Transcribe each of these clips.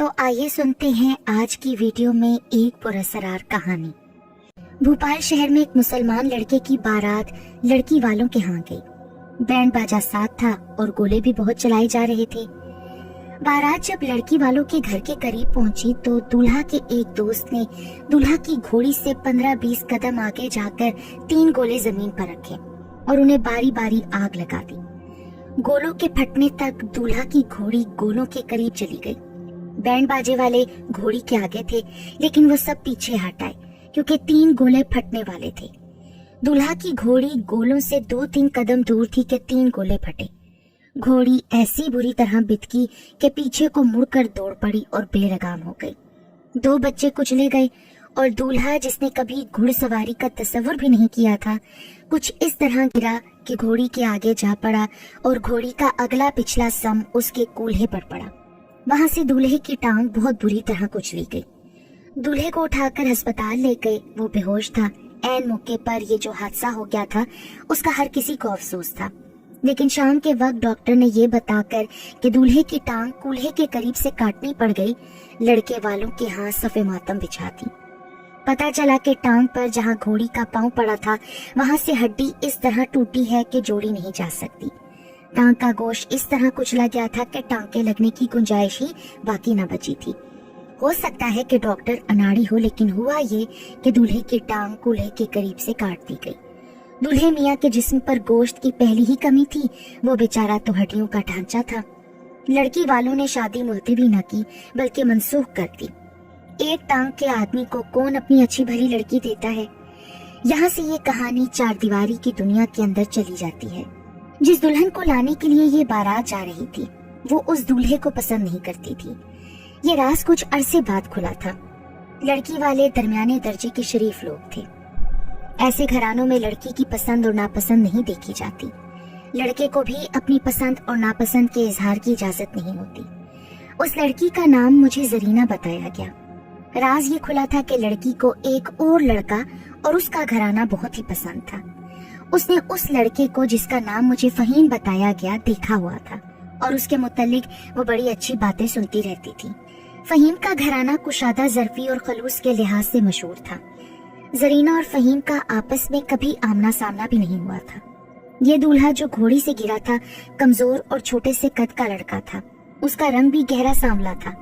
तो आइए सुनते हैं आज की वीडियो में एक पुरअसरार कहानी। भोपाल शहर में एक मुसलमान लड़के की बारात लड़की वालों के यहाँ गई। बैंड बाजा साथ था और गोले भी बहुत चलाए जा रहे थे। बारात जब लड़की वालों के घर के करीब पहुंची तो दूल्हा के एक दोस्त ने दूल्हा की घोड़ी से 15-20 कदम आगे जाकर 3 गोले जमीन पर रखे और उन्हें बारी बारी आग लगा दी। गोलों के फटने तक दूल्हा की घोड़ी गोलों के करीब चली गई। बैंड बाजे वाले घोड़ी के आगे थे, लेकिन वो सब पीछे हट आए क्योंकि 3 गोले फटने वाले थे। दूल्हा की घोड़ी गोलों से 2-3 कदम दूर थी कि 3 गोले फटे। घोड़ी ऐसी बुरी तरह बितकी कि पीछे को मुड़कर दौड़ पड़ी और बेलगाम हो गई। 2 बच्चे कुचले गए और दूल्हा, जिसने कभी घुड़सवारी का तस्वुर भी नहीं किया था, कुछ इस तरह गिरा कि घोड़ी के आगे जा पड़ा और घोड़ी का अगला पिछला सम उसके कूल्हे पर पड़ा। वहां से दूल्हे की टांग बहुत बुरी तरह कुचली गई। दूल्हे को उठाकर अस्पताल ले गए। वो बेहोश था। ऐन मौके पर ये जो हादसा हो गया था उसका हर किसी को अफसोस था, लेकिन शाम के वक्त डॉक्टर ने ये बताकर कि दूल्हे की टांग कूल्हे के करीब से काटनी पड़ गई, लड़के वालों के हाथ सफे मातम बिछा दी। पता चला कि टांग पर जहां घोड़ी का पांव पड़ा था वहां से हड्डी इस तरह टूटी है कि जोड़ी नहीं जा सकती। टांग का गोश्त इस तरह कुचला गया था कि टांके लगने की गुंजाइश ही बाकी न बची थी। हो सकता है कि डॉक्टर अनाड़ी हो, लेकिन हुआ ये कि दूल्हे की टांग कूल्हे के करीब से काट दी गई। दूल्हे मियाँ के जिस्म पर गोश्त की पहली ही कमी थी, वो बेचारा तो हड्डियों का ढांचा था। लड़की वालों ने शादी मुलतवी न की बल्कि मनसूख कर दी। एक टांग के आदमी को कौन अपनी अच्छी भली लड़की देता है। यहाँ से ये कहानी 4 दीवारी की दुनिया के अंदर चली जाती है। जिस दुल्हन को लाने के लिए ये बारात जा रही थी वो उस दूल्हे को पसंद नहीं करती थी। ये राज कुछ अरसे बाद खुला था। लड़की वाले दरमियाने दर्जे के शरीफ लोग थे। ऐसे घरानों में लड़की की पसंद और नापसंद नहीं देखी जाती। लड़के को भी अपनी पसंद और नापसंद के इजहार की इजाजत नहीं होती। उस लड़की का नाम मुझे जरीना बताया गया। राज ये खुला था कि लड़की को एक और लड़का और उसका घराना बहुत ही पसंद था। उसने उस लड़के को, जिसका नाम मुझे फहीम बताया गया, देखा हुआ था और उसके मुतालिक वो बड़ी अच्छी बातें सुनती रहती थी। फहीम का घराना कुशादा, ज़र्फी और खलूस के लिहाज से मशहूर था। जरीना और फहीम का आपस में कभी आमना सामना भी नहीं हुआ था। ये दूल्हा जो घोड़ी से गिरा था कमजोर और छोटे से कद का लड़का था। उसका रंग भी गहरा सांवला था।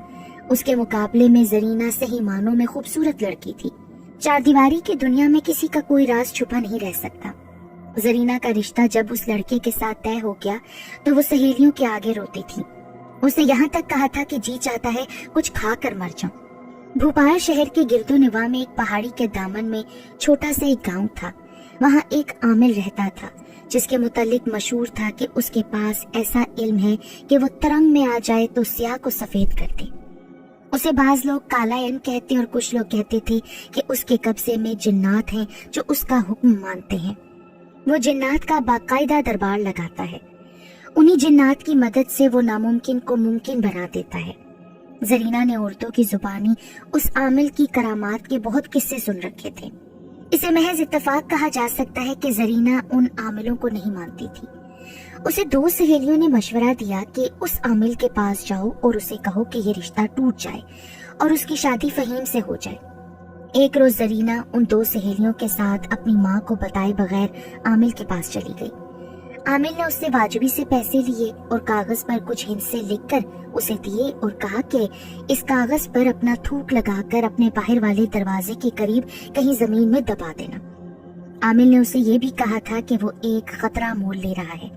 उसके मुकाबले में जरीना सही मानों में खूबसूरत लड़की थी। 4 दीवारी की दुनिया में किसी का कोई राज छुपा नहीं रह सकता। जरीना का रिश्ता जब उस लड़के के साथ तय हो गया तो वो सहेलियों के आगे रोती थी। उसने यहाँ तक कहा था कि जी चाहता है कुछ खा कर मर जाऊं। भोपाल शहर के गिरदो निवा में एक पहाड़ी के दामन में छोटा सा एक गांव था। वहाँ एक आमिल रहता था जिसके मुतालिक मशहूर था कि उसके पास ऐसा इल्म है कि वो तरंग में आ जाए तो स्याह को सफेद कर दे। उसे बाज लोग काला इल्म कहते और कुछ लोग कहते थे कि उसके कब्जे में जिन्नात हैं जो उसका हुक्म मानते हैं। वो जिन्नात का बाकायदा दरबार लगाता है। उन्हीं जिन्नात की मदद से वो नामुमकिन को मुमकिन बना देता है। जरीना ने औरतों की जुबानी उस आमिल की करामात के बहुत किस्से सुन रखे थे। इसे महज इत्तेफाक कहा जा सकता है कि जरीना उन आमिलों को नहीं मानती थी। उसे 2 सहेलियों ने मशवरा दिया कि उस आमिल के पास जाओ और उसे कहो कि ये रिश्ता टूट जाए और उसकी शादी फहीम से हो जाए। एक रोज जरीना उन 2 सहेलियों के साथ अपनी माँ को बताए बगैर आमिल के पास चली गई। आमिल ने उससे वाजिबी से पैसे लिए और कागज पर कुछ हिस्से लिखकर उसे दिए और कहा कि इस कागज पर अपना थूक लगाकर अपने बाहर वाले दरवाजे के करीब कहीं जमीन में दबा देना। आमिल ने उसे ये भी कहा था कि वो एक खतरा मोल ले रहा है।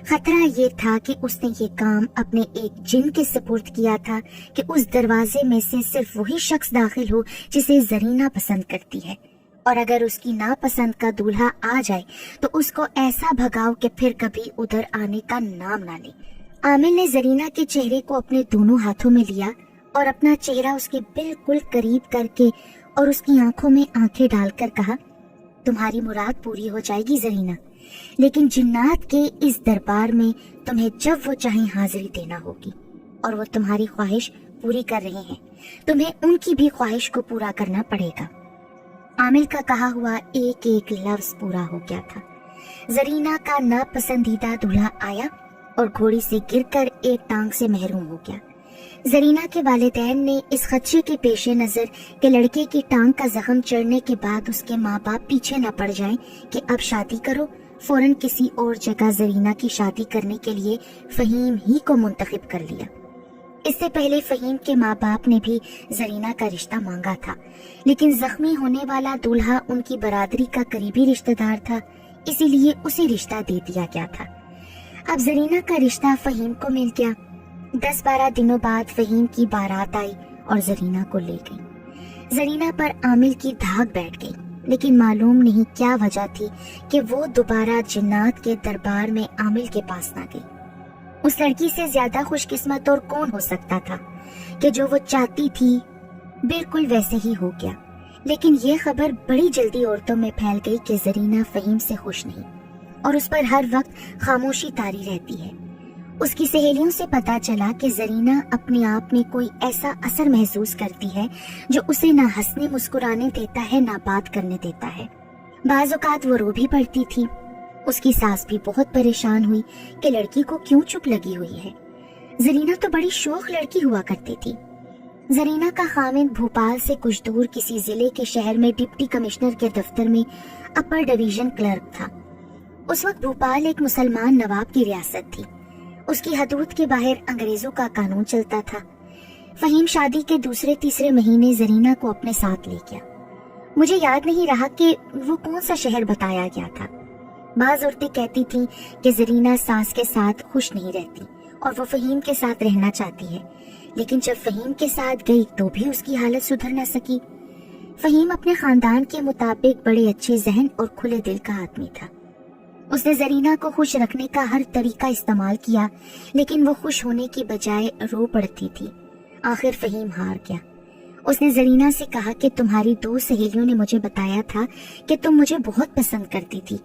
खतरा ये था कि उसने ये काम अपने एक जिन के सुपुर्द किया था कि उस दरवाजे में से सिर्फ वही शख्स दाखिल हो जिसे जरीना पसंद करती है, और अगर उसकी नापसंद का दूल्हा आ जाए तो उसको ऐसा भगाओ कि फिर कभी उधर आने का नाम ना ले। आमिल ने जरीना के चेहरे को अपने दोनों हाथों में लिया और अपना चेहरा उसके बिल्कुल करीब करके और उसकी आंखों में आंखें डालकर कहा, तुम्हारी मुराद पूरी हो जाएगी जरीना, लेकिन जिन्नात के इस दरबार में तुम्हें जब वो चाहे हाजिरी देना होगी और वो तुम्हारी ख्वाहिश पूरी कर रहे हैं। तुम्हें उनकी भी ख्वाहिश को पूरा करना पड़ेगा। आमिल का कहा हुआ एक एक लफ्ज पूरा हो गया था। जरीना का नापसंदीदा दूल्हा आया और घोड़ी से गिरकर एक टांग से महरूम हो गया। जरीना के वालिदैन ने इस खदशे के पेश नज़र कि लड़के की टांग का जख्म चढ़ने के बाद उसके माँ बाप पीछे न पड़ जाएं कि अब शादी करो, फौरन किसी और जगह जरीना की शादी करने के लिए फहीम ही को मुंतखब कर लिया। इससे पहले फहीम के माँ बाप ने भी जरीना का रिश्ता मांगा था, लेकिन जख्मी होने वाला दूल्हा उनकी बरादरी का करीबी रिश्तेदार था, इसीलिए उसे रिश्ता दे दिया गया था। अब जरीना का रिश्ता फहीम को मिल गया। 10-12 दिनों बाद फहीम की बारात आई और जरीना को ले गई। जरीना पर आमिल की धाक बैठ गई, लेकिन मालूम नहीं क्या वजह थी कि वो दोबारा जिन्नात के दरबार में आमिल के पास ना गई। उस लड़की से ज्यादा खुशकिस्मत और कौन हो सकता था कि जो वो चाहती थी बिल्कुल वैसे ही हो गया। लेकिन ये खबर बड़ी जल्दी औरतों में फैल गई कि जरीना फहीम से खुश नहीं और उस पर हर वक्त खामोशी तारी रहती है। उसकी सहेलियों से पता चला कि जरीना अपने आप में कोई ऐसा असर महसूस करती है जो उसे ना हंसने मुस्कुराने देता है ना बात करने देता है। बाज़ औक़ात वो रो भी पड़ती थी। उसकी सास भी बहुत परेशान हुई कि लड़की को क्यों चुप लगी हुई है। जरीना तो बड़ी शौक लड़की हुआ करती थी। जरीना का खामिद भोपाल से कुछ दूर किसी जिले के शहर में डिप्टी कमिश्नर के दफ्तर में अपर डिवीजन क्लर्क था। उस वक्त भोपाल एक मुसलमान नवाब की रियासत थी। उसकी हदूद के बाहर अंग्रेजों का कानून चलता था। फहीम शादी के दूसरे तीसरे महीने जरीना को अपने साथ ले गया। मुझे याद नहीं रहा कि वो कौन सा शहर बताया गया था। बाज औरतें कहती थीं कि जरीना सास के साथ खुश नहीं रहती और वो फहीम के साथ रहना चाहती है, लेकिन जब फहीम के साथ गई तो भी उसकी हालत सुधर न सकी। फहीम अपने खानदान के मुताबिक बड़े अच्छे जहन और खुले दिल का आदमी था। उसने जरीना को खुश रखने का हर तरीका इस्तेमाल किया, लेकिन वो खुश होने की बजाय रो पड़ती थी। आखिर फहीम हार गया। उसने जरीना से कहा कि तुम्हारी 2 सहेलियों ने मुझे बताया था कि तुम मुझे बहुत पसंद करती थी,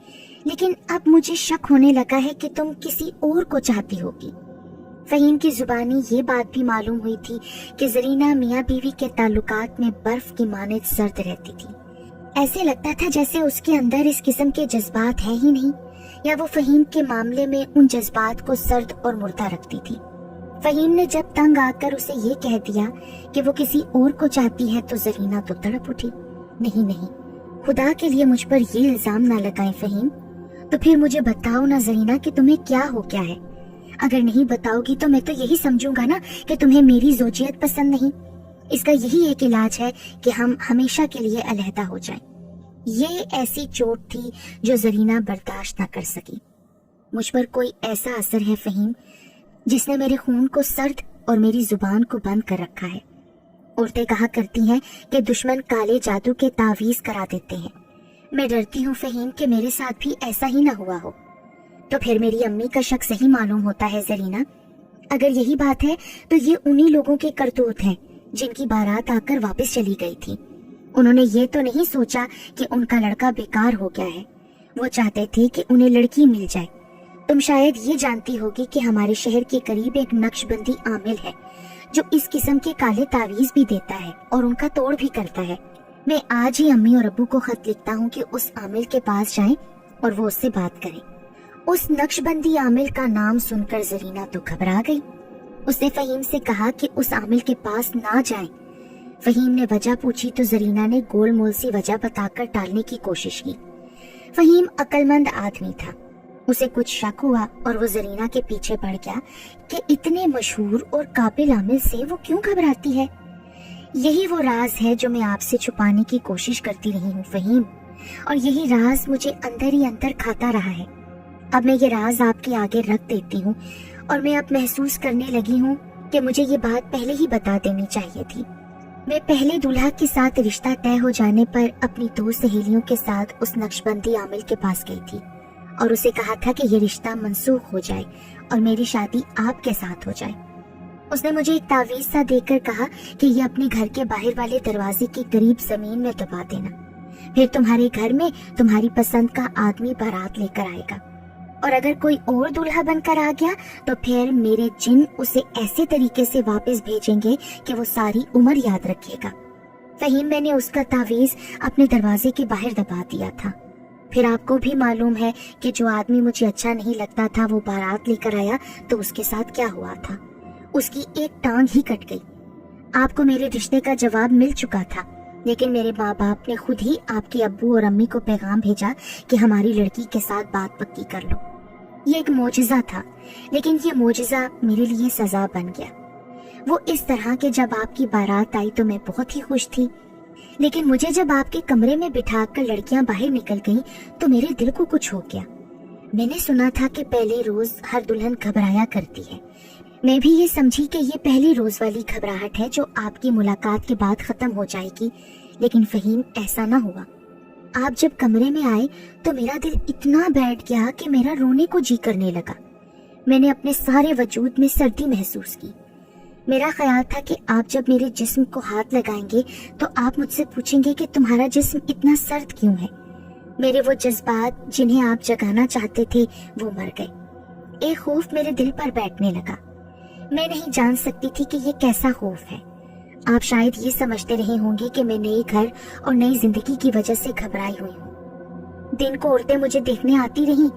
लेकिन अब मुझे शक होने लगा है कि तुम किसी और को चाहती होगी। फहीम की जुबानी ये बात भी मालूम हुई थी कि जरीना मियाँ बीवी के ताल्लुकात में बर्फ की मानद सर्द रहती थी। ऐसे लगता था जैसे उसके अंदर इस किस्म के जज्बात है ही नहीं, या वो फहीम के मामले में उन जज्बात को सर्द और मुर्दा रखती थी। फहीम ने जब तंग आकर उसे ये कह दिया कि वो किसी और को चाहती है तो जरीना तो तड़प उठी। नहीं नहीं, खुदा के लिए मुझ पर ये इल्जाम ना लगाएं फहीम। तो फिर मुझे बताओ ना जरीना कि तुम्हें क्या हो गया है। अगर नहीं बताओगी तो मैं तो यही समझूंगा ना कि तुम्हें मेरी ज़ौजियत पसंद नहीं। इसका यही एक इलाज है कि हम हमेशा के लिए अलहदा हो जाएं। ये ऐसी चोट थी जो जरीना बर्दाश्त न कर सकी। मुझ पर कोई ऐसा असर है फहीम जिसने मेरे खून को सर्द और मेरी जुबान को बंद कर रखा है। औरतें कहा करती हैं कि दुश्मन काले जादू के तावीज करा देते हैं। मैं डरती हूँ फहीम कि मेरे साथ भी ऐसा ही न हुआ हो। तो फिर मेरी अम्मी का शक सही मालूम होता है जरीना। अगर यही बात है तो ये उन्हीं लोगों के करतूत हैं जिनकी बारात आकर वापस चली गई थी। उन्होंने ये तो नहीं सोचा कि उनका लड़का बेकार हो गया है। वो चाहते थे कि उन्हें लड़की मिल जाए। तुम शायद ये जानती होगी कि हमारे शहर के करीब एक नक्शबंदी आमिल है जो इस किस्म के काले तावीज भी देता है और उनका तोड़ भी करता है। मैं आज ही अम्मी और अब्बू को खत लिखता हूँ कि उस आमिल के पास जाएं और वो उससे बात करें। उस नक्शबंदी आमिल का नाम सुनकर जरीना तो घबरा गई। उसने फहीम से कहा कि उस आमिल के पास ना जाएं। फहीम ने वजह पूछी तो जरीना ने गोल मोल सी वजह बताकर टालने की कोशिश की। फहीम अक्लमंद आदमी था। उसे कुछ शक हुआ और वो जरीना के पीछे पड़ गया कि इतने मशहूर और काबिल आमिल से वो क्यों घबराती है। यही वो राज है जो मैं आपसे छुपाने की कोशिश करती रही हूँ फहीम, और यही राज मुझे अंदर ही अंदर खाता रहा है। अब मैं ये राज आपके आगे रख देती हूँ और मैं अब महसूस करने लगी हूँ कि मुझे ये बात पहले ही बता देनी चाहिए थी। मैं पहले दूल्हा के साथ रिश्ता तय हो जाने पर अपनी 2 सहेलियों के साथ उस नक्शबंदी आमिल के पास गई थी और उसे कहा था कि ये रिश्ता मंसूख हो जाए और मेरी शादी आपके साथ हो जाए। उसने मुझे एक तावीज सा देकर कहा कि ये अपने घर के बाहर वाले दरवाजे के करीब जमीन में दबा देना। फिर तुम्हारे घर में तुम्हारी पसंद का आदमी बारात लेकर आएगा, और अगर कोई और दूल्हा बनकर आ गया तो फिर मेरे जिन उसे ऐसे तरीके से वापस भेजेंगे कि वो सारी उम्र याद रखेगा। फहीम, मैंने उसका तावीज अपने दरवाजे के बाहर दबा दिया था। फिर आपको भी मालूम है कि जो आदमी मुझे अच्छा नहीं लगता था वो बारात लेकर आया तो उसके साथ क्या हुआ था। اس کی ایک ٹانگ ہی کٹ گئی۔ آپ کو میرے رشتے کا جواب مل چکا تھا، لیکن میرے ماں باپ نے خود ہی آپ کے ابو اور امی کو پیغام بھیجا کہ ہماری لڑکی کے ساتھ بات پکی کر لو۔ یہ ایک معجزہ تھا، لیکن یہ معجزہ میرے لیے سزا بن گیا۔ وہ اس طرح کہ جب آپ کی بارات آئی تو میں بہت ہی خوش تھی، لیکن مجھے جب آپ کے کمرے میں بٹھا کر لڑکیاں باہر نکل گئیں تو میرے دل کو کچھ ہو گیا۔ میں نے سنا تھا کہ پہلے روز ہر دلہن گھبرایا کرتی ہے۔ میں بھی یہ سمجھی کہ یہ پہلی روز والی گھبراہٹ ہے جو آپ کی ملاقات کے بعد ختم ہو جائے گی، لیکن فہیم ایسا نہ ہوا۔ آپ جب کمرے میں آئے تو میرا دل اتنا بیٹھ گیا کہ میرا رونے کو جی کرنے لگا۔ میں نے اپنے سارے وجود میں سردی محسوس کی۔ میرا خیال تھا کہ آپ جب میرے جسم کو ہاتھ لگائیں گے تو آپ مجھ سے پوچھیں گے کہ تمہارا جسم اتنا سرد کیوں ہے۔ میرے وہ جذبات جنہیں آپ جگانا چاہتے تھے وہ مر گئے۔ ایک خوف میرے دل پر بیٹھنے لگا۔ میں نہیں جان سکتی تھی کہ یہ کیسا خوف ہے۔ آپ شاید یہ سمجھتے رہے ہوں گے کہ میں نئے گھر اور نئی زندگی کی وجہ سے گھبرائی ہوئی ہوں۔ دن کو عورتیں مجھے دیکھنے آتی رہیں،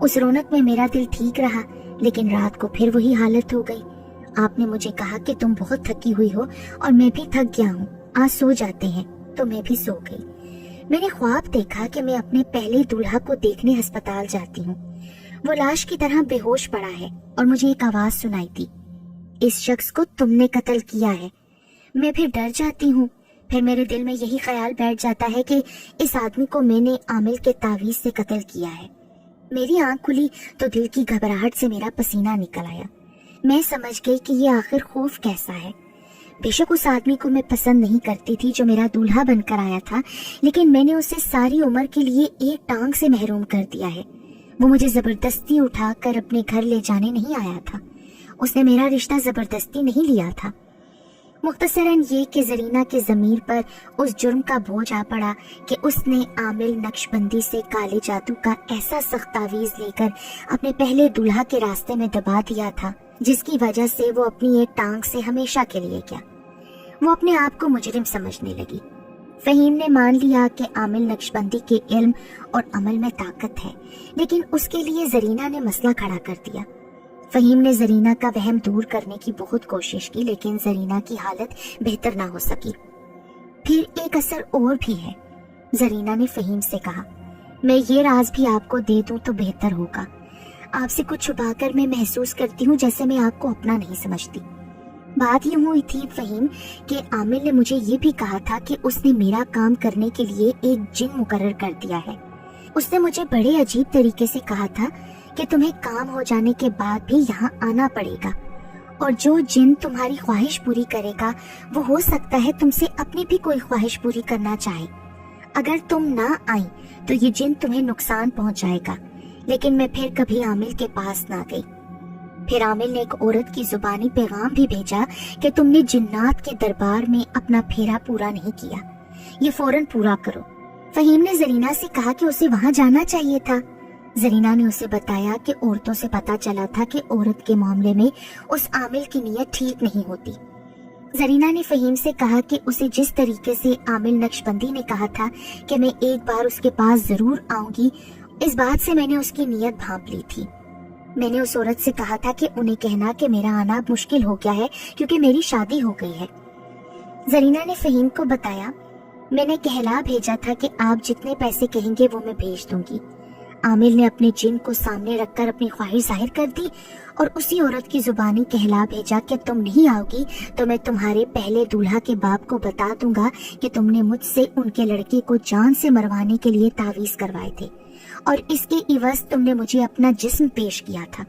اس رونق میں میرا دل ٹھیک رہا، لیکن رات کو پھر وہی حالت ہو گئی۔ آپ نے مجھے کہا کہ تم بہت تھکی ہوئی ہو اور میں بھی تھک گیا ہوں، آج سو جاتے ہیں، تو میں بھی سو گئی۔ میں نے خواب دیکھا کہ میں اپنے پہلے دولہا کو دیکھنے ہسپتال جاتی ہوں۔ وہ لاش کی طرح بے ہوش پڑا ہے اور مجھے ایک آواز سنائی تھی، اس شخص کو تم نے قتل کیا ہے۔ میں پھر ڈر جاتی ہوں۔ پھر میرے دل میں یہی خیال بیٹھ جاتا ہے کہ اس آدمی کو میں نے عامل کے تعویذ سے قتل کیا ہے۔ میری آنکھ کھلی تو دل کی گھبراہٹ سے میرا پسینہ نکل آیا۔ میں سمجھ گئی کہ یہ آخر خوف کیسا ہے۔ بے شک اس آدمی کو میں پسند نہیں کرتی تھی جو میرا دولہا بن کر آیا تھا، لیکن میں نے اسے ساری عمر کے لیے ایک ٹانگ سے محروم کر دیا ہے۔ وہ مجھے زبردستی اٹھا کر اپنے گھر لے جانے نہیں آیا تھا، اس نے میرا رشتہ زبردستی نہیں لیا تھا۔ مختصراً یہ کہ زرینہ کے ضمیر پر اس جرم کا بوجھ آ پڑا کہ اس نے عامل نقش بندی سے کالے جادو کا ایسا سخت تعویذ لے کر اپنے پہلے دولہا کے راستے میں دبا دیا تھا، جس کی وجہ سے وہ اپنی ایک ٹانگ سے ہمیشہ کے لیے گیا۔ وہ اپنے آپ کو مجرم سمجھنے لگی۔ فہیم نے مان لیا کہ عامل نقش بندی کے علم اور عمل میں طاقت ہے، لیکن اس کے لیے زرینہ نے مسئلہ کھڑا کر دیا۔ فہیم نے زرینہ کا وہم دور کرنے کی بہت کوشش کی، لیکن زرینہ کی حالت بہتر نہ ہو سکی۔ پھر ایک اثر اور بھی ہے، زرینہ نے فہیم سے کہا، میں یہ راز بھی آپ کو دے دوں تو بہتر ہوگا۔ آپ سے کچھ چھپا کر میں محسوس کرتی ہوں جیسے میں آپ کو اپنا نہیں سمجھتی۔ بات یہ ہوئی تھی فہیم کہ عامل نے مجھے یہ بھی کہا تھا کہ اس نے میرا کام کرنے کے لیے ایک جن مقرر کر دیا ہے۔ اس نے مجھے بڑے عجیب طریقے سے کہا تھا کہ تمہیں کام ہو جانے کے بعد بھی یہاں آنا پڑے گا، اور جو جن تمہاری خواہش پوری کرے گا وہ ہو سکتا ہے تم سے اپنی بھی کوئی خواہش پوری کرنا چاہے۔ اگر تم نہ آئی تو یہ جن تمہیں نقصان پہنچائے گا۔ لیکن میں پھر کبھی عامل کے پاس نہ گئی۔ پھر عامل نے ایک عورت کی زبانی پیغام بھی بھیجا کہ تم نے جنات کے دربار میں اپنا پھیرا پورا نہیں کیا، یہ فوراً پورا کرو۔ فہیم نے زرینہ سے کہا کہ اسے وہاں جانا چاہیے تھا۔ زرینہ نے اسے بتایا کہ عورتوں سے پتا چلا تھا کہ عورت کے معاملے میں اس عامل کی نیت ٹھیک نہیں ہوتی۔ زرینہ نے فہیم سے کہا کہ اسے جس طریقے سے عامل نقش بندی نے کہا تھا کہ میں ایک بار اس کے پاس ضرور آؤں گی، اس بات سے میں نے اس کی نیت بھانپ لی تھی۔ میں نے اس عورت سے کہا تھا کہ انہیں کہنا کہ میرا آنا مشکل ہو گیا ہے کیونکہ میری شادی ہو گئی ہے۔ زرینہ نے فہیم کو بتایا، میں نے کہلا بھیجا تھا کہ آپ جتنے پیسے کہیں گے وہ میں بھیج دوں گی۔ عامل نے اپنے جن کو سامنے رکھ کر اپنی خواہش ظاہر کر دی اور اسی عورت کی زبانی کہلا بھیجا کہ تم نہیں آؤ گی تو میں تمہارے پہلے دولہا کے باپ کو بتا دوں گا کہ تم نے مجھ سے ان کے لڑکے کو جان سے مروانے کے لیے تعویذ کروائے تھے، اور اس کے عوض تم نے مجھے اپنا جسم پیش کیا تھا۔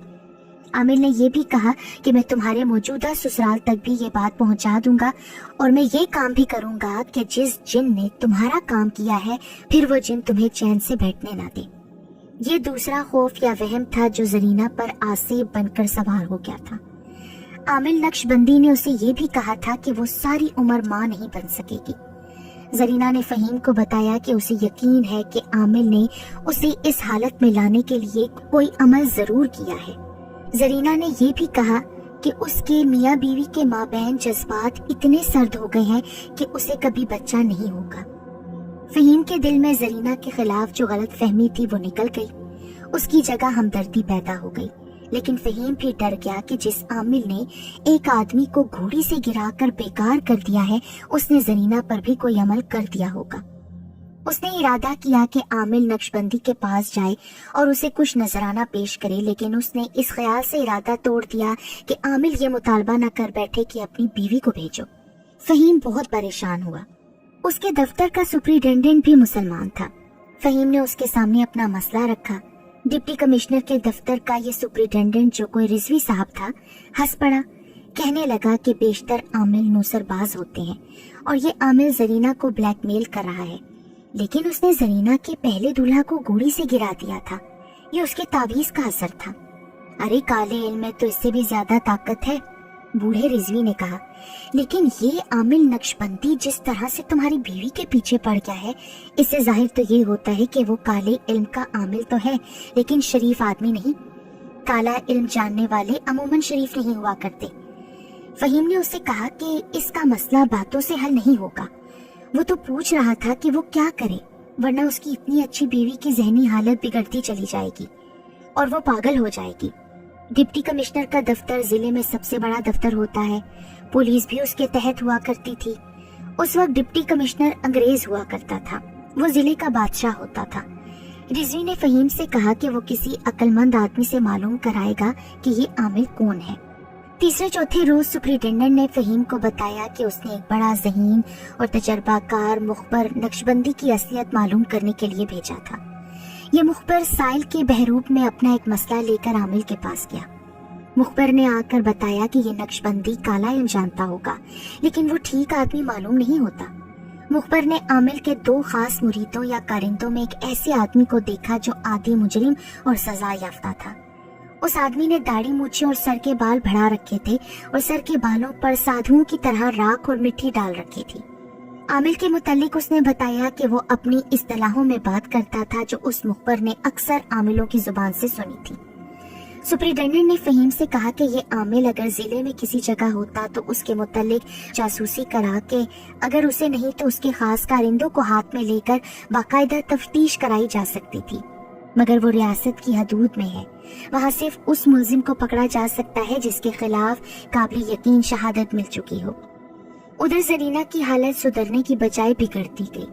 عامل نے یہ بھی کہا کہ میں تمہارے موجودہ سسرال تک بھی یہ بات پہنچا دوں گا، اور میں یہ کام بھی کروں گا کہ جس جن نے تمہارا کام کیا ہے پھر وہ جن تمہیں چین سے بیٹھنے نہ دے۔ یہ دوسرا خوف یا وہم تھا جو زرینہ پر آسیب بن کر سوار ہو گیا تھا۔ عامل نقش بندی نے اسے یہ بھی کہا تھا کہ وہ ساری عمر ماں نہیں بن سکے گی۔ زرینہ نے فہیم کو بتایا کہ اسے یقین ہے کہ عامل نے اسے اس حالت میں لانے کے لیے کوئی عمل ضرور کیا ہے۔ زرینہ نے یہ بھی کہا کہ اس کے میاں بیوی کے مابین جذبات اتنے سرد ہو گئے ہیں کہ اسے کبھی بچہ نہیں ہوگا۔ فہیم کے دل میں زرینہ کے خلاف جو غلط فہمی تھی وہ نکل گئی، اس کی جگہ ہمدردی پیدا ہو گئی، लेकिन फहीम भी डर गया कि जिस आमिल ने एक आदमी को घोड़ी से गिराकर बेकार कर दिया है, उसने जरीना पर भी कोई अमल कर दिया होगा। उसने इरादा किया कि आमिल नक्शबंदी के पास जाए और उसे कुछ नजराना पेश करे, लेकिन उसने इस ख्याल से इरादा तोड़ दिया कि आमिल ये मुतालबा न कर बैठे कि अपनी बीवी को भेजो। फहीम बहुत परेशान हुआ। उसके दफ्तर का सुपरिटेंडेंट भी मुसलमान था। फहीम ने उसके सामने अपना मसला रखा। डिप्टी कमिश्नर के दफ्तर का ये सुपरिटेंडेंट, जो कोई रिजवी साहब था, हंस पड़ा। कहने लगा कि बेशतर आमिल नौसरबाज होते हैं और ये आमिल जरीना को ब्लैकमेल कर रहा है, लेकिन उसने जरीना के पहले दूल्हा को गोली से गिरा दिया था। ये उसके तावीज का असर था। अरे काले इल्म में तो इससे भी ज्यादा ताकत है, बूढ़े रिजवी ने कहा। लेकिन ये आमिल नक्शबंदी जिस तरह से तुम्हारी बीवी के पीछे पड़ गया है, इससे जाहिर तो ये होता है कि वो काले इल्म का आमिल तो है, लेकिन शरीफ आदमी नहीं। काला इल्म जानने वाले अमूमन शरीफ नहीं हुआ करते। फहीम ने उससे कहा कि इसका मसला बातों से हल नहीं होगा। वो तो पूछ रहा था कि वो क्या करे, वरना उसकी इतनी अच्छी बीवी की जहनी हालत बिगड़ती चली जाएगी और वो पागल हो जाएगी। डिप्टी कमिश्नर का दफ्तर जिले में सबसे बड़ा दफ्तर होता है। पुलिस भी उसके तहत हुआ करती थी। उस वक्त डिप्टी कमिश्नर अंग्रेज हुआ करता था। वो जिले का बादशाह होता था। रिजवी ने फहीम से कहा कि वो किसी अक्लमंद आदमी से मालूम कराएगा कि ये आमिल कौन है। तीसरे चौथे रोज सुपरिटेंडेंट ने फहीम को बताया कि उसने एक बड़ा ज़हीन और तजर्बाकार मुखबर नक्शबंदी की असलियत मालूम करने के लिए भेजा था। ये मुखबर साइल के बहरूप में अपना एक मसला लेकर आमिल के पास गया। मुखबर ने आकर बताया कि ये नक्शबंदी काला इल्म जानता होगा, लेकिन वो ठीक आदमी मालूम नहीं होता। मुखबर ने आमिल के दो खास मुरीदों या कारिंदों में एक ऐसे आदमी को देखा जो आदि मुजरिम और सजा याफ्ता था। उस आदमी ने दाढ़ी मूछें और सर के बाल बढ़ा रखे थे और सर के बालों पर साधुओं की तरह राख और मिट्टी डाल रखी थी। आमिल के मुतालिक उसने बताया कि वो अपनी इस्तिलाहों में बात करता था जो उस मुखबर ने अक्सर आमिलों की जुबान से सुनी थी। सुपरिटेंडेंट ने फहीम से कहा कि ये आमिल अगर जिले में किसी जगह होता तो उसके मुतालिक जासूसी करा के, अगर उसे नहीं तो उसके खास कारिंदों को हाथ में लेकर बाकायदा तफ्तीश कराई जा सकती थी, मगर वो रियासत की हदूद में है। वहाँ सिर्फ उस मुल्जिम को पकड़ा जा सकता है जिसके खिलाफ काबिल यकीन शहादत मिल चुकी हो। उधर जरीना की हालत सुधरने की बजाय बिगड़ती गई।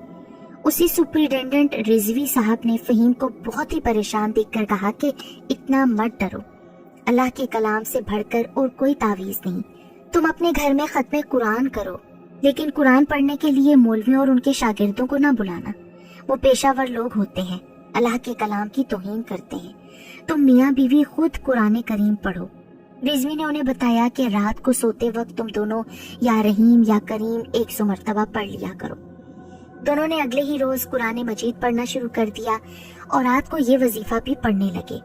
उसी सुपरिटेंडेंट रिजवी साहब ने फहीम को बहुत ही परेशान देखकर कहा कि इतना मत डरो, अल्लाह के कलाम से बढ़कर और कोई तावीज नहीं। तुम अपने घर में खत्मे कुरान करो, लेकिन कुरान पढ़ने के लिए मौलवियों और उनके शागिर्दों को ना बुलाना। वो पेशावर लोग होते हैं, अल्लाह के कलाम की तौहीन करते हैं। तुम मियाँ बीवी खुद कुरान करीम पढ़ो। रिजवी ने उन्हें बताया कि रात को सोते वक्त तुम दोनों या रहीम या करीम 100 मरतबा पढ़ लिया करो। दोनों ने अगले ही रोज कुरान मजीद पढ़ना शुरू कर दिया और रात को ये वजीफा भी पढ़ने लगे।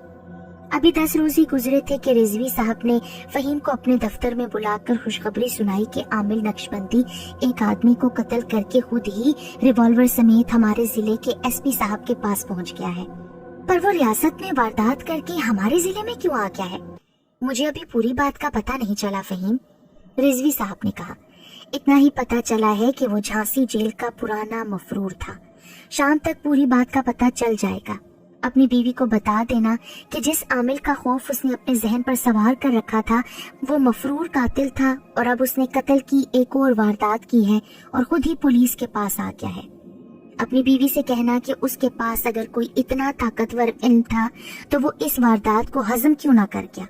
अभी 10 रोज ही गुजरे थे कि रिजवी साहब ने फहीम को अपने दफ्तर में बुलाकर खुशखबरी सुनाई कि आमिल नक्शबंदी एक आदमी को कत्ल करके खुद ही रिवॉल्वर समेत हमारे जिले के एसपी साहब के पास पहुंच गया है। पर वो रियासत में वारदात करके हमारे जिले में क्यों आ गया है? मुझे अभी पूरी बात का पता नहीं चला फहीम, रिजवी साहब ने कहा। इतना ही पता चला है कि वो झांसी जेल का पुराना मफरूर था। शाम तक पूरी बात का पता चल जाएगा। अपनी बीवी को बता देना कि जिस आमिल का खौफ उसने अपने जहन पर सवार कर रखा था वो मफरूर कातिल था और अब उसने कत्ल की एक और वारदात की है और खुद ही पुलिस के पास आ गया है। अपनी बीवी से कहना कि उसके पास अगर कोई इतना ताकतवर इल्म था तो वो इस वारदात को हजम क्यों ना कर गया।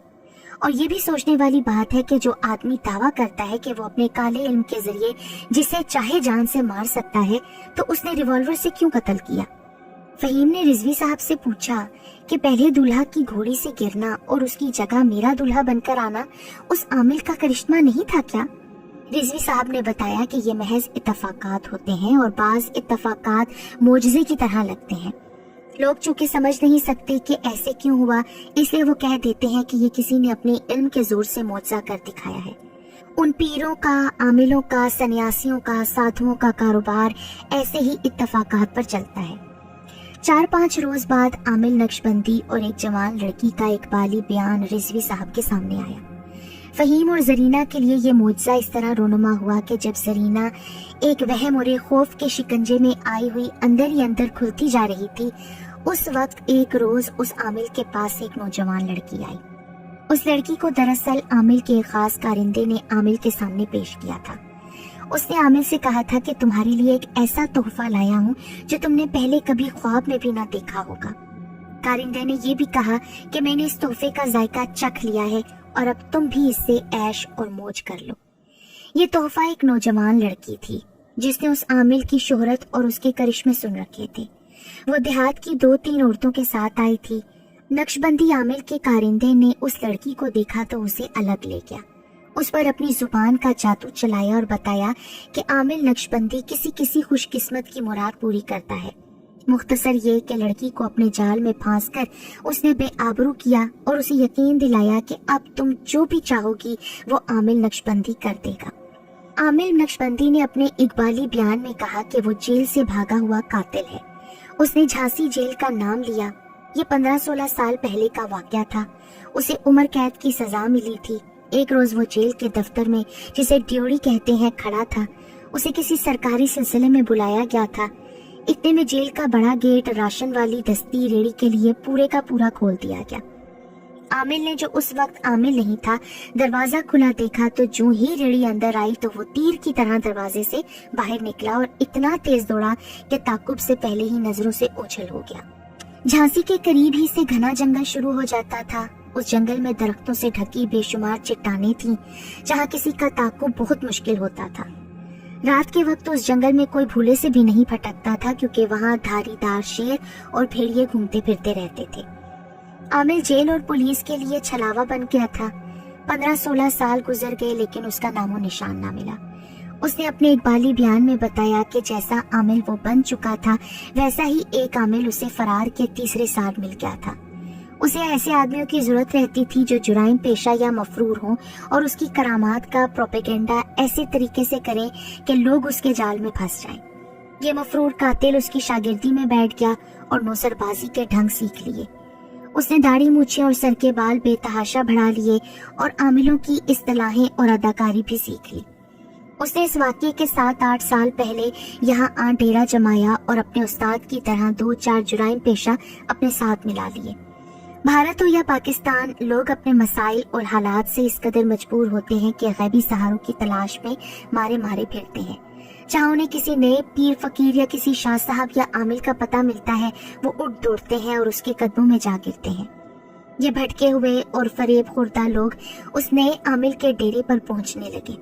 और ये भी सोचने वाली बात है कि जो आदमी दावा करता है कि वो अपने काले इल्म के जरिए जिसे चाहे जान से मार सकता है, तो उसने रिवॉल्वर से क्यों कत्ल किया। फहीम ने रिजवी साहब से पूछा कि पहले दूल्हा की घोड़ी से गिरना और उसकी जगह मेरा दूल्हा बनकर आना उस आमिल का करिश्मा नहीं था क्या? रिजवी साहब ने बताया कि ये महज इत्तफाकात होते हैं और बाज इत्तफाकात मोजज़े की तरह लगते हैं। लोग चूंकि समझ नहीं सकते कि ऐसे क्यों हुआ, इसलिए वो कह देते हैं कि ये किसी ने अपने इल्म के जोर से मोजज़ा कर दिखाया है। उन पीरों का, आमिलों का, सन्यासियों का, साधुओं का कारोबार ऐसे ही इत्तफाकात पर चलता है। 4-5 रोज बाद आमिल नक्शबंदी और एक जवान लड़की का इकबाली बयान रिजवी साहब के सामने आया। फहीम और जरीना के लिए ये मोजज़ा इस तरह रोनुमा हुआ कि जब जरीना एक वहम और खौफ के शिकंजे में आई हुई अंदर ही अंदर खुलती जा रही थी, उस वक्त एक रोज उस आमिल के पास एक नौजवान लड़की आई। उस लड़की को दरअसल आमिल के एक खास कारिंदे ने आमिल के सामने पेश किया था। उसने आमिल से कहा था कि तुम्हारे लिए एक ऐसा तोहफा लाया हूँ जो तुमने पहले कभी ख्वाब में भी ना देखा होगा। कारिंदे ने ये भी कहा कि मैंने इस तोहफे का जायका चख लिया है और अब तुम भी इससे ऐश और मौज कर लो। ये तोहफा एक नौजवान लड़की थी जिसने उस आमिल की शोहरत और उसके करिश्मे सुन रखे थे। वो देहात की 2-3 औरतों के साथ आई थी। नक्शबंदी आमिल के कारिंदे ने उस लड़की को देखा तो उसे अलग ले गया। उस पर अपनी जुबान का जादू चलाया और बताया कि आमिल नक्शबंदी किसी किसी खुशकिस्मत की मुराद पूरी करता है। मुख्तसर ये कि लड़की को अपने जाल में फांस कर उसने बेआबरू किया और उसे यकीन दिलाया कि अब तुम जो भी चाहोगी वो आमिल नक्शबंदी कर देगा। आमिल नक्शबंदी ने अपने इकबाली बयान में कहा कि वो जेल से भागा हुआ कातिल है। उसने झांसी जेल का नाम लिया। ये 15-16 साल पहले का वाकया था। उसे उम्र कैद की सजा मिली थी। एक रोज वो जेल के दफ्तर में, जिसे ड्योड़ी कहते हैं, खड़ा था। उसे किसी सरकारी सिलसिले में बुलाया गया था। इतने में जेल का बड़ा गेट राशन वाली दस्ती रेड़ी के लिए पूरे का पूरा खोल दिया गया। आमिल ने, जो उस वक्त आमिल नहीं था, दरवाजा खुला देखा तो जो ही रेड़ी अंदर आई तो वो तीर की तरह दरवाजे से बाहर निकला और इतना तेज दौड़ा कि ताकुब से पहले ही नजरों से ओझल हो गया। झांसी के करीब ही से घना जंगल शुरू हो जाता था। उस जंगल में दरख्तों से ढकी बेशुमार चट्टानें थीं, जहाँ किसी का ताकुब बहुत मुश्किल होता था। रात के वक्त उस जंगल में कोई भूले से भी नहीं भटकता था, क्योंकि वहाँ धारीदार शेर और भेड़िए घूमते फिरते रहते थे। आमिल जेल और पुलिस के लिए छलावा बन गया था। 15-16 साल गुजर गए लेकिन उसका नामो निशान ना मिला। उसने अपने इकबाली बयान में बताया कि जैसा आमिल वो बन चुका था, वैसा ही एक आमिल उसे फरार के तीसरे साल मिल गया था। उसे ऐसे आदमियों की जरूरत रहती थी जो जुराइम पेशा या मफरूर हों और उसकी करामात का प्रोपेगेंडा ऐसे तरीके से करें कि लोग उसके जाल में फंस जाएं। ये मफरूर कातिल उसकी शागिर्दी में बैठ गया और नौसरबाजी के ढंग सीख लिए। उसने दाढ़ी मूछें और सर के बाल बेतहाशा बढ़ा लिए और आमिलों की इस्तिलाहें और अदाकारी भी सीख ली। उसने इस वाक़ये के 7-8 साल पहले यहाँ आ डेरा जमाया और अपने उस्ताद की तरह 2-4 जुराइम पेशा अपने साथ मिला लिए। भारत हो या पाकिस्तान, लोग अपने मसाइल और हालात से इस कदर मजबूर होते हैं कि गैबी सहारों की तलाश में मारे मारे फिरते हैं। जहाँ उन्हें किसी नए पीर फकीर या किसी शाह साहब या आमिल का पता मिलता है, वो उठ दौड़ते हैं और उसके कदमों में जा गिरते हैं। ये भटके हुए और फरेब खुर्दा लोग उस नए आमिल के डेरे पर पहुंचने लगे।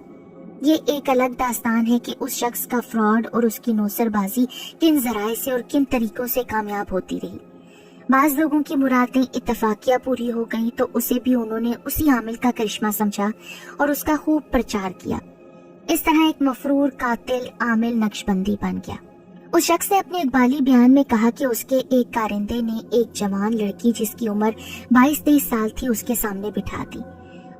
ये एक अलग दास्तान है कि उस शख्स का फ्रॉड और उसकी नौसरबाजी किन जराए से और किन तरीकों से कामयाब होती रही। बाज लोगों की मुरादें इत्तफाकिया पूरी हो गई तो उसे भी उन्होंने उसी आमिल का करिश्मा समझा और उसका खूब प्रचार किया। इस तरह एक मफरूर कातिल आमिल नक्शबंदी बन गया। उस शख्स ने अपने इकबाली बयान में कहा कि उसके एक कारिंदे ने एक जवान लड़की जिसकी उम्र 22-23 साल थी उसके सामने बिठा दी।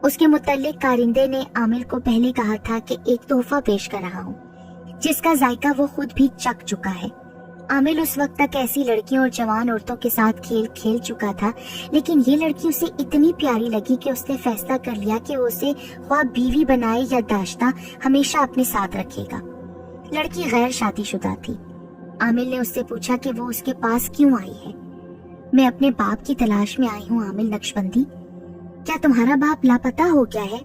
उसके मुतल्लिक कारिंदे ने आमिल को पहले कहा था कि एक तोहफा पेश कर रहा हूँ जिसका जायका वो खुद भी चख चुका है। आमिल उस वक्त तक ऐसी लड़कियों और जवान औरतों के साथ खेल खेल चुका था, लेकिन ये लड़की उसे इतनी प्यारी लगी कि उसने फैसला कर लिया कि वो उसे ख्वाह बीवी बनाए या दाश्ता हमेशा अपने साथ रखेगा। लड़की गैर शादीशुदा थी। आमिल ने उससे पूछा कि वो उसके पास क्यों आई है। मैं अपने बाप की तलाश में आई हूँ आमिल नक्शबंदी। क्या तुम्हारा बाप लापता हो गया है?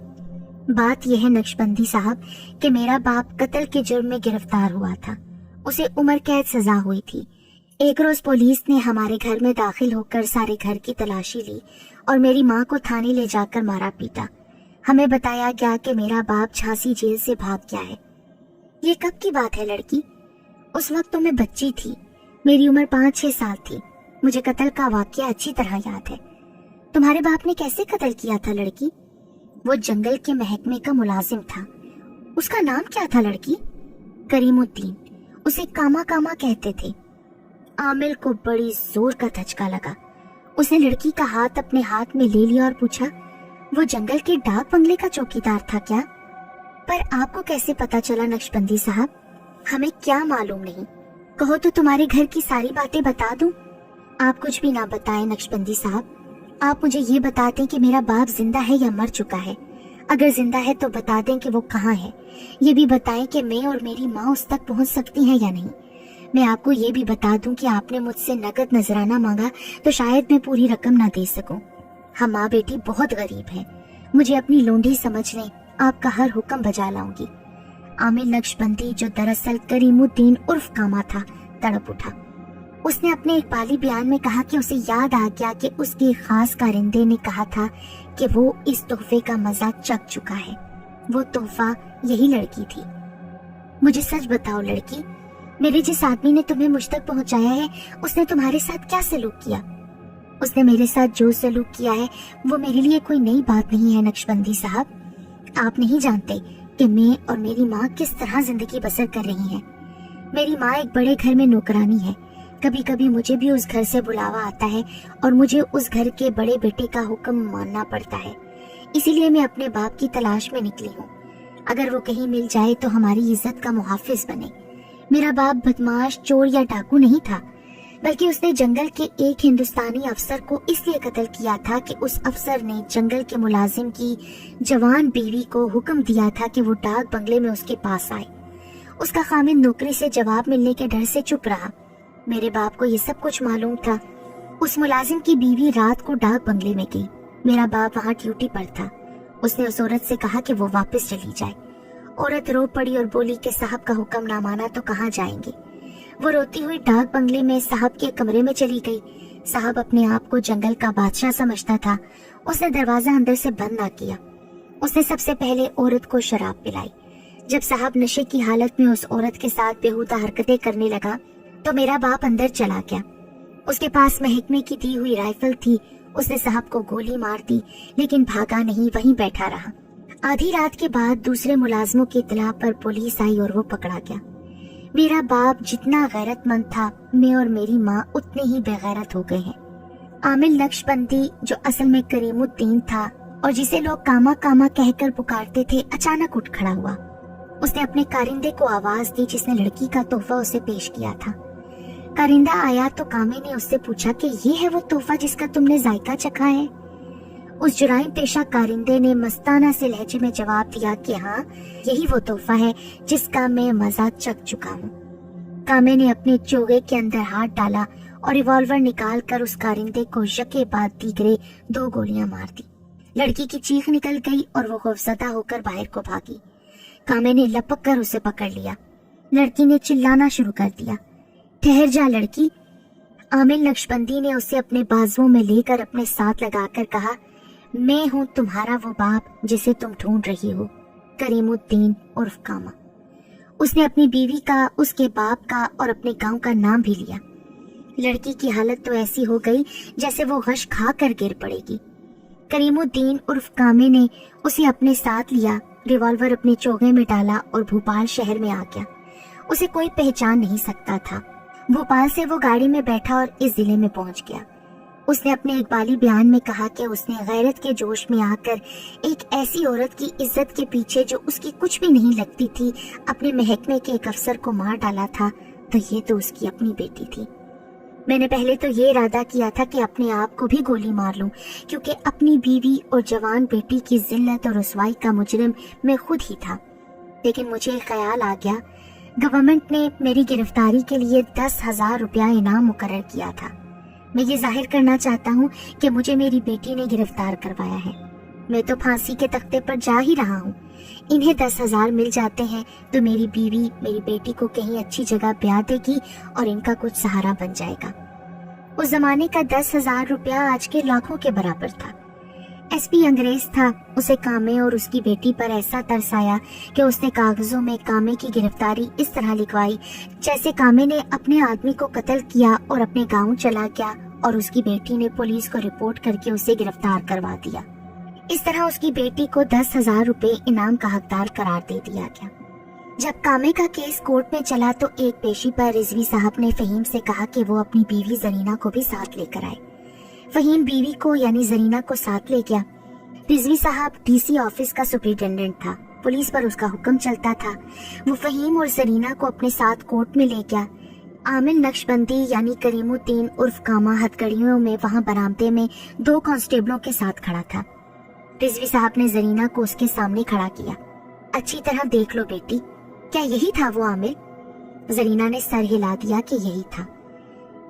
बात यह है नक्शबंदी साहब कि मेरा बाप कत्ल के जुर्म में गिरफ्तार हुआ था। उसे उम्र कैद सजा हुई थी। एक रोज पुलिस ने हमारे घर में दाखिल होकर सारे घर की तलाशी ली और मेरी माँ को थाने ले जाकर मारा पीटा। हमें बताया गया कि मेरा बाप झांसी जेल से भाग गया है। ये कब की बात है लड़की? उस वक्त तो मैं बच्ची थी। मेरी उम्र 5-6 साल थी। मुझे कत्ल का वाकया अच्छी तरह याद है। तुम्हारे बाप ने कैसे कत्ल किया था लड़की? वो जंगल के महकमे का मुलाजिम था। उसका नाम क्या था लड़की? करीमुद्दीन। उसे कामा कामा कहते थे। आमिल को बड़ी जोर का धचका लगा। उसने लड़की का हाथ अपने हाथ में ले लिया और पूछा, वो जंगल के डाक बंगले का चौकीदार था क्या? पर आपको कैसे पता चला नक्शबंदी साहब? हमें क्या मालूम नहीं। कहो तो तुम्हारे घर की सारी बातें बता दूं? आप कुछ भी ना बताएं नक्शबंदी साहब। आप मुझे ये बता दें कि मेरा बाप जिंदा है या मर चुका है। अगर जिंदा है तो बता दें कि वो कहाँ है। ये भी बताएं कि मैं और मेरी माँ उस तक पहुँच सकती हैं या नहीं। मैं आपको ये भी बता दूं कि आपने मुझसे नगद नजराना मांगा तो शायद मैं पूरी रकम ना दे सकूं। हम माँ बेटी बहुत गरीब हैं। मुझे अपनी लोंढी समझ लें, आपका हर हुक्म बजा लाऊंगी। आमिर नक्शबंदी, जो दरअसल करीमुद्दीन उर्फ कामा था, तड़प उठा। उसने अपने एक बाली बयान में कहा कि उसे याद आ गया कि उसके खास कारिंदे ने कहा था कि वो इस तोहफे का मजा चख चुका है। वो तोहफा यही लड़की थी। मुझे सच बताओ लड़की, मेरे जिस आदमी ने तुम्हें मुझ तक पहुंचाया है, उसने तुम्हारे साथ क्या सलूक किया? उसने मेरे साथ जो सलूक किया है वो मेरे लिए कोई नई बात नहीं है नक्शबंदी साहब। आप नहीं जानते कि मैं और मेरी माँ किस तरह जिंदगी बसर कर रही हैं। मेरी माँ एक बड़े घर में नौकरानी है। कभी कभी मुझे भी उस घर से बुलावा आता है और मुझे उस घर के बड़े बेटे का हुक्म मानना पड़ता है। इसीलिए मैं अपने बाप की तलाश में निकली हूँ। अगर वो कहीं मिल जाए तो हमारी इज्जत का मुहाफिज बने। मेरा बाप बदमाश, चोर या डाकू नहीं था, बल्कि उसने जंगल के एक हिंदुस्तानी अफसर को इसलिए कत्ल किया था कि उस अफसर ने जंगल के मुलाजिम की जवान बीवी को हुक्म दिया था कि वो डाक बंगले में उसके पास आए। उसका खामिद नौकरी से जवाब मिलने के डर से चुप रहा। मेरे बाप को ये सब कुछ मालूम था। उस मुलाजिम की बीवी रात को डाक बंगले में गई। मेरा बाप वहाँ ड्यूटी पर था। उसने उस औरत से कहा कि वो वापस चली जाए। औरत रो पड़ी और बोली कि साहब का हुक्म ना माना तो कहाँ जाएंगे। वो रोती हुई डाक बंगले में साहब के कमरे में चली गई। साहब अपने आप को जंगल का बादशाह समझता था। उसने दरवाजा अंदर से बंद ना किया। उसने सबसे पहले औरत को शराब पिलाई। जब साहब नशे की हालत में उस औरत के साथ बेहुदा हरकतें करने लगा तो मेरा बाप अंदर चला गया। उसके पास महकमे की दी हुई राइफल थी। उसने साहब को गोली मार दी, लेकिन भागा नहीं, वहीं बैठा रहा। आधी रात के बाद दूसरे मुलाजमों की इत्तला पर पुलिस आई और वो पकड़ा गया। मेरा बाप जितना गैरतमंद था, मैं और मेरी माँ उतने ही बेगैरत हो गए हैं। आमिर नक्शबंदी, जो असल में करीमुद्दीन था और जिसे लोग कामा कामा कहकर पुकारते थे, अचानक उठ खड़ा हुआ। उसने अपने कारिंदे को आवाज दी जिसने लड़की का तोहफा उसे पेश किया था। कारिंदा आया तो कामे ने उससे पूछा कि ये है वो तोहफा जिसका तुमने जायका चखा है? उस जुराइम पेशा कारिंदे ने मस्ताना से लहजे में जवाब दिया कि हाँ, यही वो तोहफा है जिसका मैं मजा चख चुका हूँ। कामे ने अपने चोगे के अंदर हाथ डाला और रिवॉल्वर निकाल कर उस कारिंदे को यके बाद दीगरे 2 गोलियां मार दी। लड़की की चीख निकल गई और वो खौफजदा होकर बाहर को भागी। कामे ने लपक कर उसे पकड़ लिया। लड़की ने चिल्लाना शुरू कर दिया, ठहर जा लड़की। आमिर नक्शबंदी ने उसे अपने बाजुओं में लेकर अपने साथ लगाकर कहा, मैं हूँ तुम्हारा वो बाप जिसे तुम ढूंढ रही हो, करीमुद्दीन उर्फ कामा। उसने अपनी बीवी का, उसके बाप का और अपने गांव का नाम भी लिया। लड़की की हालत तो ऐसी हो गई जैसे वो गश खा कर गिर पड़ेगी। करीमुद्दीन उर्फ कामे ने उसे अपने साथ लिया, रिवॉल्वर अपने चोगे में डाला और भोपाल शहर में आ गया। उसे कोई पहचान नहीं सकता था। भोपाल से वो गाड़ी में बैठा और इस जिले में पहुंच गया। उसने अपने इकबाली बयान में कहा कि उसने गैरत के जोश में आकर एक ऐसी औरत की इज्जत के पीछे, जो उसकी कुछ भी नहीं लगती थी, अपने महकमे के एक अफसर को मार डाला था, तो ये तो उसकी अपनी बेटी थी। मैंने पहले तो ये इरादा किया था कि अपने आप को भी गोली मार लूं, क्योंकि अपनी बीवी और जवान बेटी की जिल्लत और रुसवाई का मुजरिम मैं खुद ही था। लेकिन मुझे एक ख्याल आ गया, गवर्नमेंट ने मेरी गिरफ्तारी के लिए 10,000 रुपया इनाम मुकर्रर किया था। मैं ये जाहिर करना चाहता हूँ कि मुझे मेरी बेटी ने गिरफ्तार करवाया है। मैं तो फांसी के तख्ते पर जा ही रहा हूँ। इन्हें 10,000 मिल जाते हैं तो मेरी बीवी मेरी बेटी को कहीं अच्छी जगह ब्याह देगी और इनका कुछ सहारा बन जाएगा। उस जमाने का 10,000 रुपया आज के लाखों के बराबर था। एसपी अंग्रेज था। उसे कामे और उसकी बेटी पर ऐसा तरस आया कि उसने कागजों में कामे की गिरफ्तारी इस तरह लिखवाई जैसे कामे ने अपने आदमी को कत्ल किया और अपने गांव चला गया और उसकी बेटी ने पुलिस को रिपोर्ट करके उसे गिरफ्तार करवा दिया। इस तरह उसकी बेटी को 10,000 रुपए इनाम का हकदार करार दे दिया गया। जब कामे का केस कोर्ट में चला तो एक पेशी पर रिजवी साहब ने फहीम से कहा कि वो अपनी बीवी जरीना को भी साथ लेकर आए। फहीम बीवी को यानी जरीना को साथ ले गया। रिजवी साहब डीसी ऑफिस का सुपरिटेंडेंट था। पुलिस पर उसका हुक्म चलता था। वो फहीम और जरीना को अपने साथ कोर्ट में ले गया। आमिर नक्शबंदी यानी करीमुद्दीन उर्फ कामा हथकड़ियों में वहां बरामदे में 2 कांस्टेबलों के साथ खड़ा था। रिजवी साहब ने जरीना को उसके सामने खड़ा किया। अच्छी तरह देख लो बेटी, क्या यही था वो आमिर? जरीना ने सर हिला दिया कि यही था।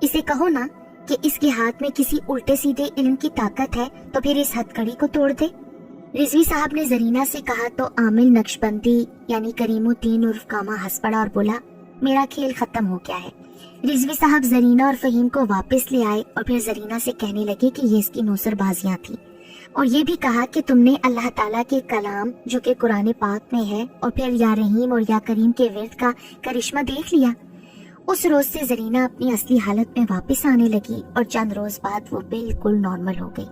इसे कहो ना کہ اس کے ہاتھ میں کسی الٹے سیدھے علم کی طاقت ہے تو پھر اس ہتھکڑی کو توڑ دے۔ رضوی صاحب نے زرینہ سے کہا تو عامل نقشبندی یعنی کریم الدین عرف کاما ہنس پڑا اور بولا میرا کھیل ختم ہو گیا ہے۔ رضوی صاحب زرینہ اور فہیم کو واپس لے آئے اور پھر زرینہ سے کہنے لگے کہ یہ اس کی نوسر بازیاں تھیں، اور یہ بھی کہا کہ تم نے اللہ تعالیٰ کے کلام جو کہ قرآن پاک میں ہے اور پھر یا رحیم اور یا کریم کے ورد کا کرشمہ دیکھ لیا۔ اس روز سے زرینہ اپنی اصلی حالت میں واپس آنے لگی اور چند روز بعد وہ بالکل نارمل ہو گئی۔